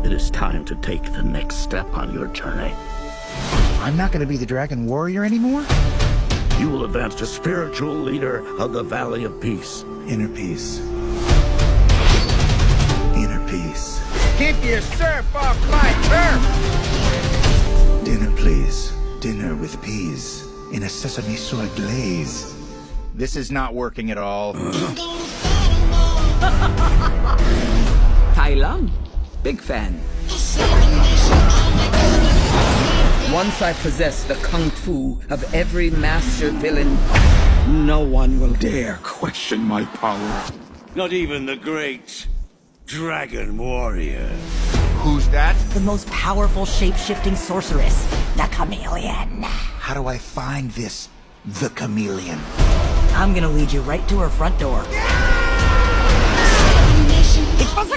It is time to take the next step on your journey. I'm not gonna be the dragon warrior anymore? You will advance to spiritual leader of the Valley of Peace. Inner peace. Inner peace. Keep your surf off my turf! Dinner, please. Dinner with peas in a sesame soy glaze. This is not working at all. Tai Lung, big fan. Once I possess the kung fu of every master villain, no one will dare question my power. Not even the great dragon warrior. Who's that? The most powerful shape-shifting sorceress, the chameleon. How do I find this, the chameleon? I'm gonna lead you right to her front door. It was a